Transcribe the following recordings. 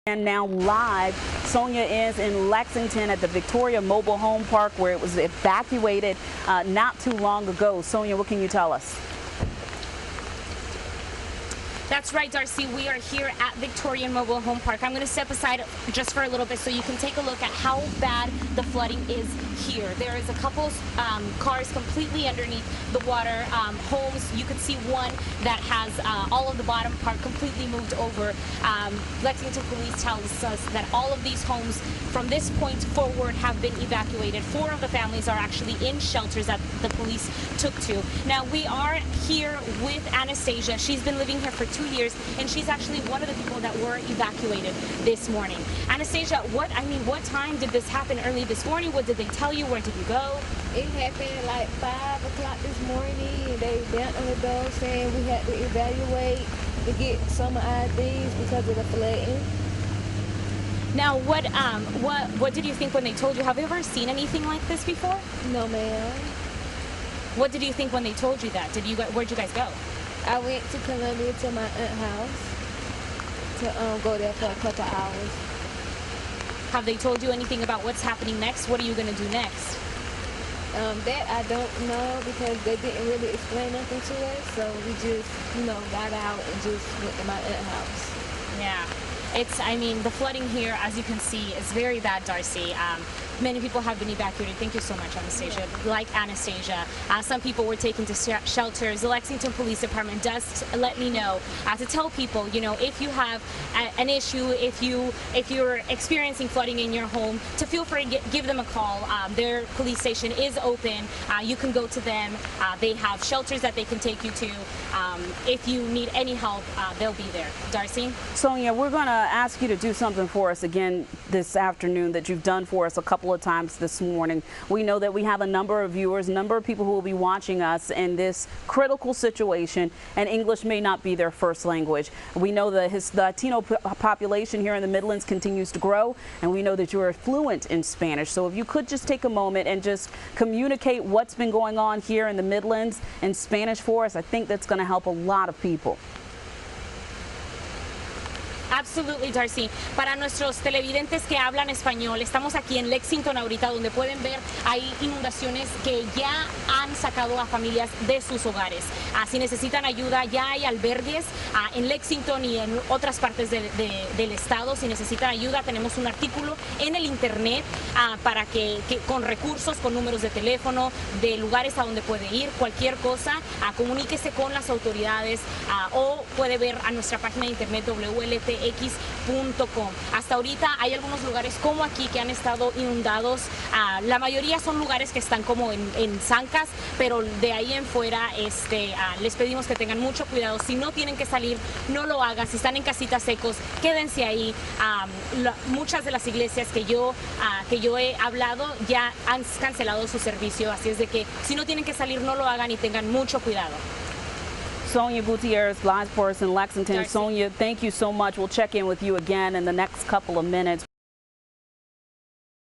And now live, Sonia is in Lexington at the Victoria Mobile Home Park where it was evacuated not too long ago. Sonia, what can you tell us? That's right, Darcy. We are here at Victoria Mobile Home Park. I'm going to step aside just for a little bit so you can take a look at how bad the flooding is here. There is a couple cars completely underneath the water. Homes, you can see one that has all of the bottom part completely moved over. Lexington Police tells us that all of these homes from this point forward have been evacuated. 4 of the families are actually in shelters that the police took to. Now, we are here with Anastasia. She's been living here for 2 years, and she's actually one of the people that were evacuated this morning. Anastasia, what time did this happen early this morning? What did they tell you? Where did you go? It happened like 5 o'clock this morning. They banged on the door saying we had to evaluate to get some IDs because of the flooding. Now, what did you think when they told you? Have you ever seen anything like this before? No, ma'am. What did you think when they told you that? Where'd you guys go? I went to Columbia to my aunt's house to go there for a couple hours. Have they told you anything about what's happening next? What are you going to do next? That I don't know because they didn't really explain nothing to us. So we just, got out and just went to my aunt's house. Yeah. I mean, the flooding here, as you can see, is very bad, Darcy. Many people have been evacuated. Thank you so much, Anastasia. Like Anastasia, some people were taken to shelters. The Lexington Police Department does let me know to tell people, if you have an issue, if you're experiencing flooding in your home, to feel free to give them a call. Their police station is open. You can go to them. They have shelters that they can take you to. If you need any help, they'll be there. Darcy? Sonia, we're going to ask you to do something for us again this afternoon that you've done for us a couple of times this morning. We know that we have a number of viewers, a number of people who will be watching us in this critical situation, and English may not be their first language. We know that the Latino population here in the Midlands continues to grow, and we know that you are fluent in Spanish. So if you could just take a moment and just communicate what's been going on here in the Midlands in Spanish for us, I think that's going to help a lot of people. Absolutely, Darcy. Para nuestros televidentes que hablan español, estamos aquí en Lexington ahorita, donde pueden ver hay inundaciones que ya han sacado a familias de sus hogares. Si necesitan ayuda, ya hay albergues en Lexington y en otras partes del estado. Si necesitan ayuda, tenemos un artículo en el internet para que con recursos, con números de teléfono, de lugares a donde puede ir, cualquier cosa, comuníquese con las autoridades o puede ver a nuestra página de internet WLTX.com. Hasta ahorita hay algunos lugares como aquí que han estado inundados. La mayoría son lugares que están como en zancas, pero de ahí en fuera les pedimos que tengan mucho cuidado. Si no tienen que salir, no lo hagan. Si están en casitas secos, quédense ahí. Muchas de las iglesias que yo he hablado ya han cancelado su servicio, así es de que si no tienen que salir, no lo hagan y tengan mucho cuidado. Sonia Gutierrez, live for us in Lexington. Darcy. Sonia, thank you so much. We'll check in with you again in the next couple of minutes.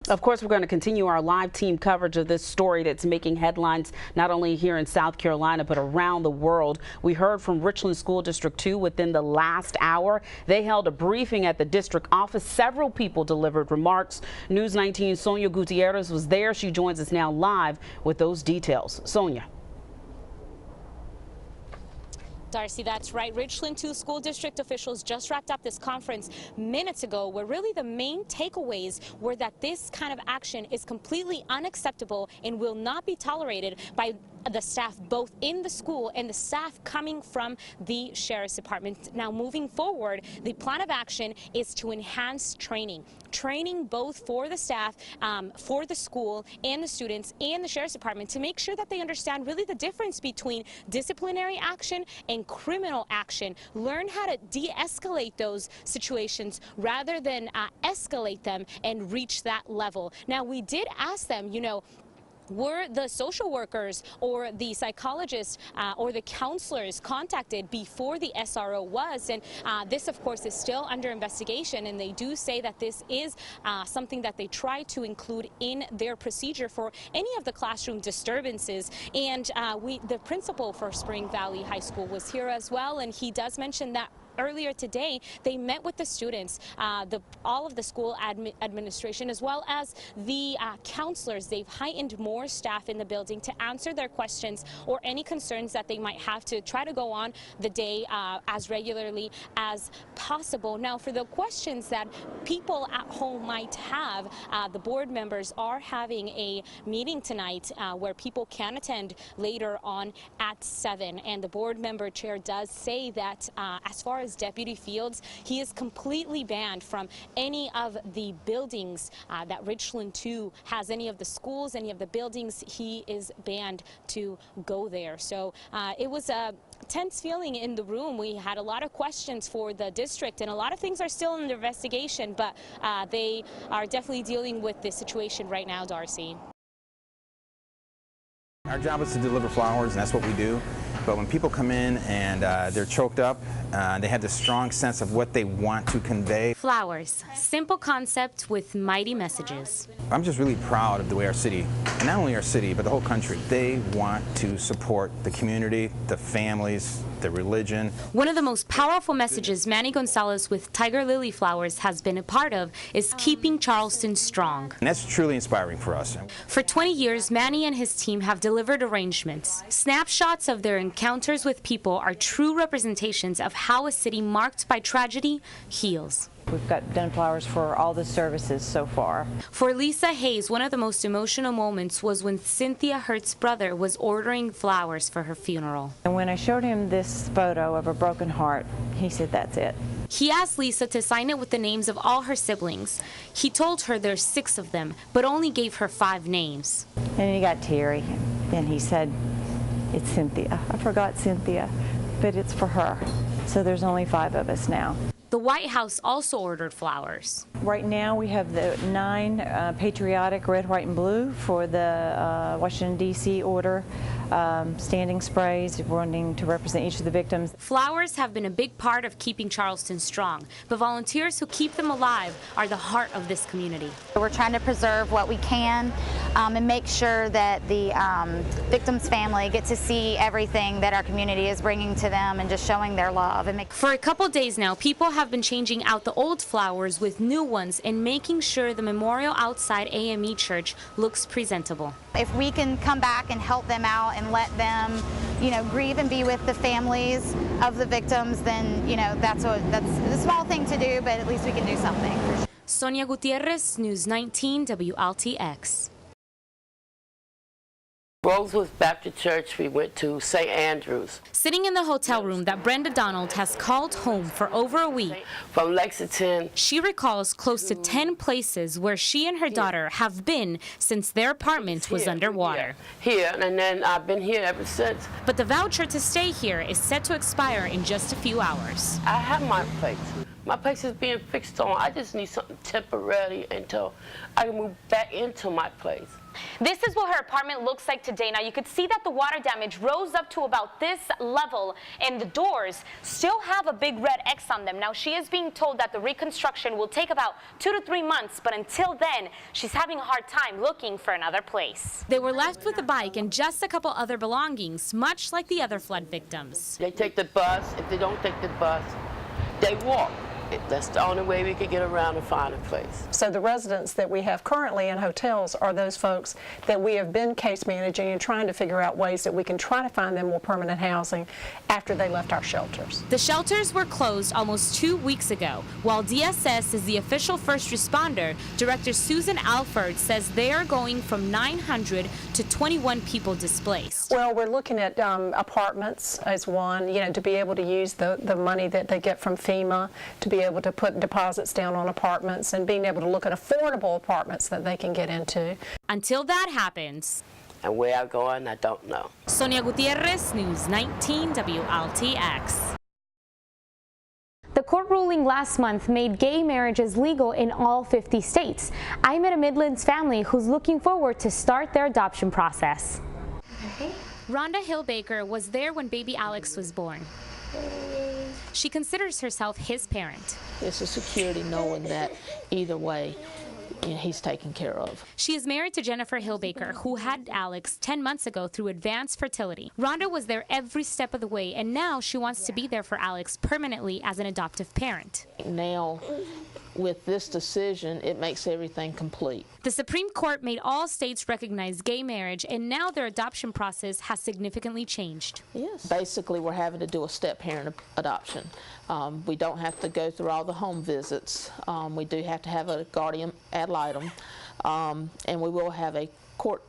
Of course, we're going to continue our live team coverage of this story that's making headlines not only here in South Carolina, but around the world. We heard from Richland School District 2 within the last hour. They held a briefing at the district office. Several people delivered remarks. News 19's Sonia Gutierrez was there. She joins us now live with those details. Sonia. Darcy, that's right. Richland 2 school district officials just wrapped up this conference minutes ago where really the main takeaways were that this kind of action is completely unacceptable and will not be tolerated by the staff both in the school and the staff coming from the Sheriff's Department. Now, moving forward, the plan of action is to enhance training both for the staff, for the school and the students and the Sheriff's Department to make sure that they understand really the difference between disciplinary action and criminal action. Learn how to de-escalate those situations rather than escalate them and reach that level. Now, we did ask them, were the social workers or the psychologists or the counselors contacted before the SRO was? And this, of course, is still under investigation, and they do say that this is something that they try to include in their procedure for any of the classroom disturbances. And the principal for Spring Valley High School was here as well, and he does mention that earlier today, they met with the students, all of the school administration, as well as the counselors. They've heightened more staff in the building to answer their questions or any concerns that they might have to try to go on the day as regularly as possible. Now, for the questions that people at home might have, the board members are having a meeting tonight where people can attend later on at 7. And the board member chair does say that as far as Deputy Fields, he is completely banned from any of the buildings that Richland 2 has, any of the schools, any of the buildings. He is banned to go there. So it was a tense feeling in the room. We had a lot of questions for the district, and a lot of things are still in the investigation, but they are definitely dealing with this situation right now, Darcy. Our job is to deliver flowers, and that's what we do. But when people come in and they're choked up, they have this strong sense of what they want to convey. Flowers, simple concept with mighty messages. I'm just really proud of the way our city, and not only our city, but the whole country, they want to support the community, the families, the religion. One of the most powerful messages Manny Gonzalez with Tiger Lily Flowers has been a part of is keeping Charleston strong. And that's truly inspiring for us. For 20 years, Manny and his team have delivered arrangements. Snapshots of their encounters with people are true representations of how a city marked by tragedy heals. We've done flowers for all the services so far. For Lisa Hayes, one of the most emotional moments was when Cynthia Hurt's brother was ordering flowers for her funeral. And when I showed him this photo of a broken heart, he said, "That's it." He asked Lisa to sign it with the names of all her siblings. He told her there's 6 of them, but only gave her 5 names. And he got teary, and he said, "It's Cynthia. I forgot Cynthia, but it's for her." So there's only 5 of us now. The White House also ordered flowers. Right now we have the 9 patriotic red, white, and blue for the Washington, D.C. order. Standing sprays wanting to represent each of the victims. Flowers have been a big part of keeping Charleston strong, but volunteers who keep them alive are the heart of this community. We're trying to preserve what we can and make sure that the victims' family get to see everything that our community is bringing to them and just showing their love. For a couple days now, people have been changing out the old flowers with new ones and making sure the memorial outside AME Church looks presentable. If we can come back and help them out and let them, grieve and be with the families of the victims, then, that's a small thing to do, but at least we can do something. Sonia Gutierrez, News 19 WLTX. Rosewood Baptist Church, we went to St. Andrews. Sitting in the hotel room that Brenda Donald has called home for over a week. From Lexington. She recalls close to 10 places where she and her daughter have been since their apartment was underwater. Here, and then I've been here ever since. But the voucher to stay here is set to expire in just a few hours. I have my place. My place is being fixed on. I just need something temporary until I can move back into my place. This is what her apartment looks like today. Now you could see that the water damage rose up to about this level, and the doors still have a big red X on them. Now she is being told that the reconstruction will take about 2 to 3 months, but until then, she's having a hard time looking for another place. They were left with a bike and just a couple other belongings, much like the other flood victims. They take the bus. If they don't take the bus, they walk. That's the only way we could get around and find a place. So the residents that we have currently in hotels are those folks that we have been case managing and trying to figure out ways that we can try to find them more permanent housing after they left our shelters. The shelters were closed almost 2 weeks ago. While DSS is the official first responder, Director Susan Alford says they are going from 900 to 21 people displaced. Well, we're looking at apartments as one, to be able to use the money that they get from FEMA to be able to put deposits down on apartments and being able to look at affordable apartments that they can get into. Until that happens. And where I'm going, I don't know. Sonia Gutierrez, News 19 WLTX. The court ruling last month made gay marriages legal in all 50 states. I met a Midlands family who's looking forward to start their adoption process. Rhonda Hill-Baker was there when baby Alex was born. She considers herself his parent. It's a security knowing that either way, he's taken care of. She is married to Jennifer Hillbaker, who had Alex 10 months ago through advanced fertility. Rhonda was there every step of the way, and now she wants to be there for Alex permanently as an adoptive parent. Now, with this decision, it makes everything complete. The Supreme Court made all states recognize gay marriage, and now their adoption process has significantly changed. Yes. Basically, we're having to do a step-parent adoption. We don't have to go through all the home visits. We do have to have a guardian ad litem, and we will have a court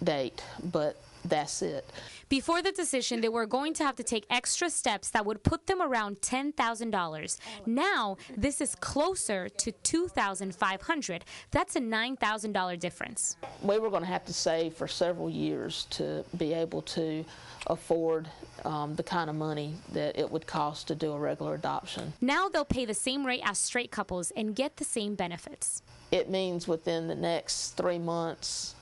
date, but that's it. Before the decision, they were going to have to take extra steps that would put them around $10,000. Now, this is closer to $2,500. That's a $9,000 difference. We were going to have to save for several years to be able to afford the kind of money that it would cost to do a regular adoption. Now they'll pay the same rate as straight couples and get the same benefits. It means within the next 3 months,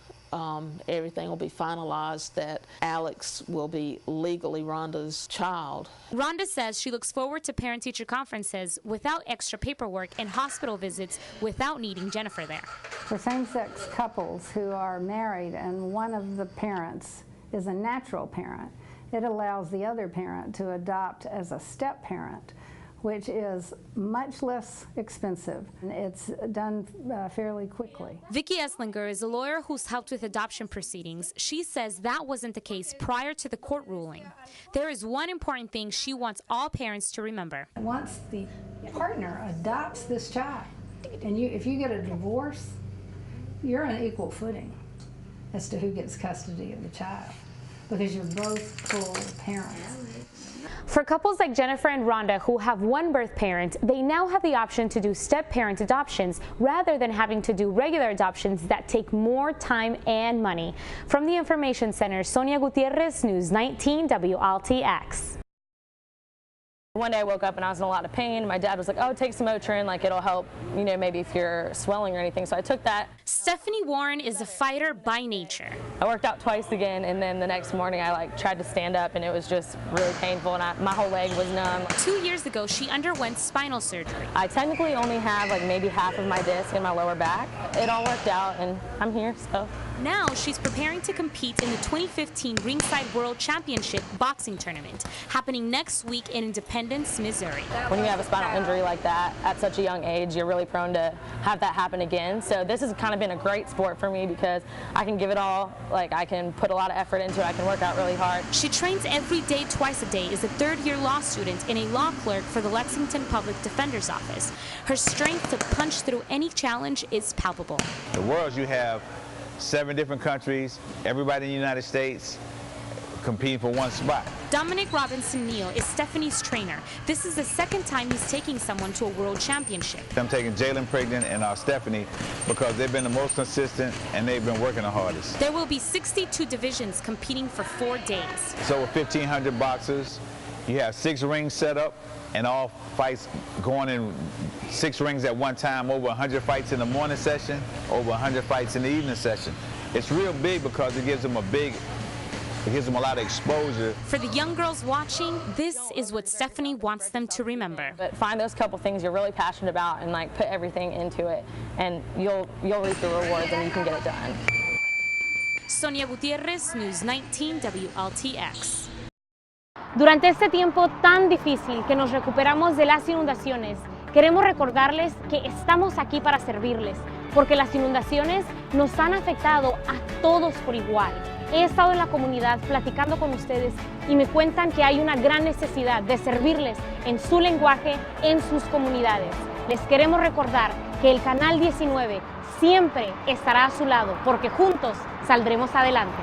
everything will be finalized that Alex will be legally Rhonda's child. Rhonda says she looks forward to parent-teacher conferences without extra paperwork and hospital visits without needing Jennifer there. For same-sex couples who are married and one of the parents is a natural parent, it allows the other parent to adopt as a step-parent, which is much less expensive. It's done fairly quickly. Vicki Esslinger is a lawyer who's helped with adoption proceedings. She says that wasn't the case prior to the court ruling. There is one important thing she wants all parents to remember. Once the partner adopts this child, and if you get a divorce, you're on equal footing as to who gets custody of the child, because you're both full parents. For couples like Jennifer and Rhonda who have one birth parent, they now have the option to do step-parent adoptions rather than having to do regular adoptions that take more time and money. From the Information Center, Sonia Gutierrez, News 19 WLTX. One day I woke up and I was in a lot of pain. My dad was like, oh, take some Motrin, like it'll help, you know, maybe if you're swelling or anything. So I took that. Stephanie Warren is a fighter by nature. I worked out twice again, and then the next morning I tried to stand up, and it was just really painful, and my whole leg was numb. 2 years ago, she underwent spinal surgery. I technically only have like maybe half of my disc in my lower back. It all worked out, and I'm here, so. Now she's preparing to compete in the 2015 Ringside World Championship boxing tournament, happening next week in Independence, Missouri. When you have a spinal injury like that at such a young age, you're really prone to have that happen again. So this has kind of been a great sport for me because I can give it all, like I can put a lot of effort into it, I can work out really hard. She trains every day, twice a day, is a third-year law student and a law clerk for the Lexington Public Defender's Office. Her strength to punch through any challenge is palpable. The world, you have 7 different countries, everybody in the United States competing for one spot. Dominic Robinson-Neal is Stephanie's trainer. This is the second time he's taking someone to a world championship. I'm taking Jalen Prigden and Stephanie because they've been the most consistent and they've been working the hardest. There will be 62 divisions competing for 4 days. So with 1,500 boxers, you have 6 rings set up and all fights going in 6 rings at one time, over 100 fights in the morning session, over 100 fights in the evening session. It's real big because it gives them a lot of exposure. For the young girls watching, this is what Stephanie wants them to remember. But find those couple things you're really passionate about and like put everything into it, and you'll reap the rewards and you can get it done. Sonia Gutierrez, News 19 WLTX. Durante este tiempo tan difícil que nos recuperamos de las inundaciones, queremos recordarles que estamos aquí para servirles, porque las inundaciones nos han afectado a todos por igual. He estado en la comunidad platicando con ustedes y me cuentan que hay una gran necesidad de servirles en su lenguaje, en sus comunidades. Les queremos recordar que el Canal 19 siempre estará a su lado, porque juntos saldremos adelante.